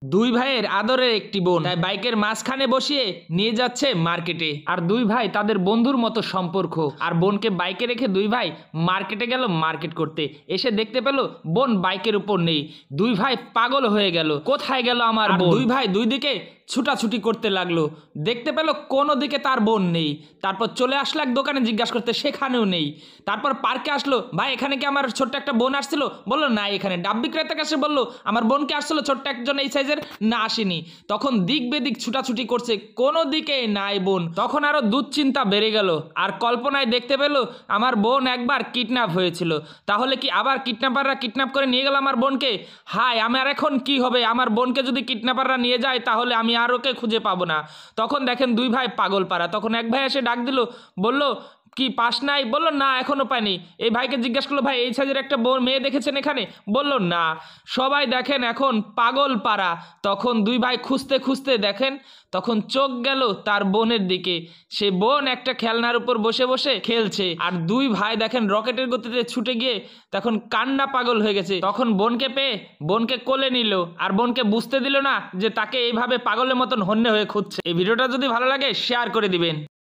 দুই ভাইয়ের আদরের একটি বোন তাই বাইকের মাঝখানে বসিয়ে নিয়ে যাচ্ছে মার্কেটে। আর দুই ভাই তাদের বন্ধুর মতো সম্পর্ক। আর বোনকে বাইকে রেখে দুই ভাই মার্কেটে গেল মার্কেট করতে। এসে দেখতে পেল বোন বাইকের উপর নেই। দুই ভাই পাগল হয়ে গেল, কোথায় গেল আমার বোন। দুই ভাই দুই দিকে ছুটাছুটি করতে লাগলো, দেখতে পেল কোনো দিকে তার বোন নেই। তারপর চলে আসলো এক দোকানে জিজ্ঞাসা করতে, সেখানেও নেই। তারপর পার্কে আসলো, ভাই এখানে কি আমার ছোট্ট একটা বোন আসছিল? বললো না এখানে। ডাব বিক্রেতার কাছে বললো আমার বোনকে আসছিল ছোট্ট একজন এই সাইজের, না আসেনি। তখন দিক বেদিক ছুটাছুটি করছে, কোনো দিকে নাই বোন। তখন আরো দুশ্চিন্তা বেড়ে গেল। আর কল্পনায় দেখতে পেল আমার বোন একবার কিডন্যাপ হয়েছিল। তাহলে কি আবার কিডন্যাপাররা কিডন্যাপ করে নিয়ে গেল আমার বোনকে? হায়, আমার এখন কি হবে? আমার বোনকে যদি কিডন্যাপাররা নিয়ে যায় তাহলে আমি আর ওকে খুঁজে পাবো না। তখন দেখেন দুই ভাই পাগল পাড়া। তখন এক ভাই এসে ডাক দিল, বলল কি পাস নাই? বললো না এখনো পাইনি। এই ভাইকে জিজ্ঞেস করলো, ভাই এই সাইজের একটা মেয়ে দেখেছেন এখানে? বলল না। সবাই দেখেন এখন পাগল পাড়া। তখন দুই ভাই খুঁজতে খুঁজতে দেখেন তখন চোখ গেল তার বোনের দিকে। সে বোন একটা খেলনার উপর বসে বসে খেলছে। আর দুই ভাই দেখেন রকেটের গতিতে ছুটে গিয়ে তখন কান্না পাগল হয়ে গেছে। তখন বোনকে পেয়ে বোনকে কোলে নিল। আর বোনকে বুঝতে দিল না যে তাকে এইভাবে পাগলের মতন হন্যে হয়ে খুঁজছে। এই ভিডিওটা যদি ভালো লাগে শেয়ার করে দিবেন।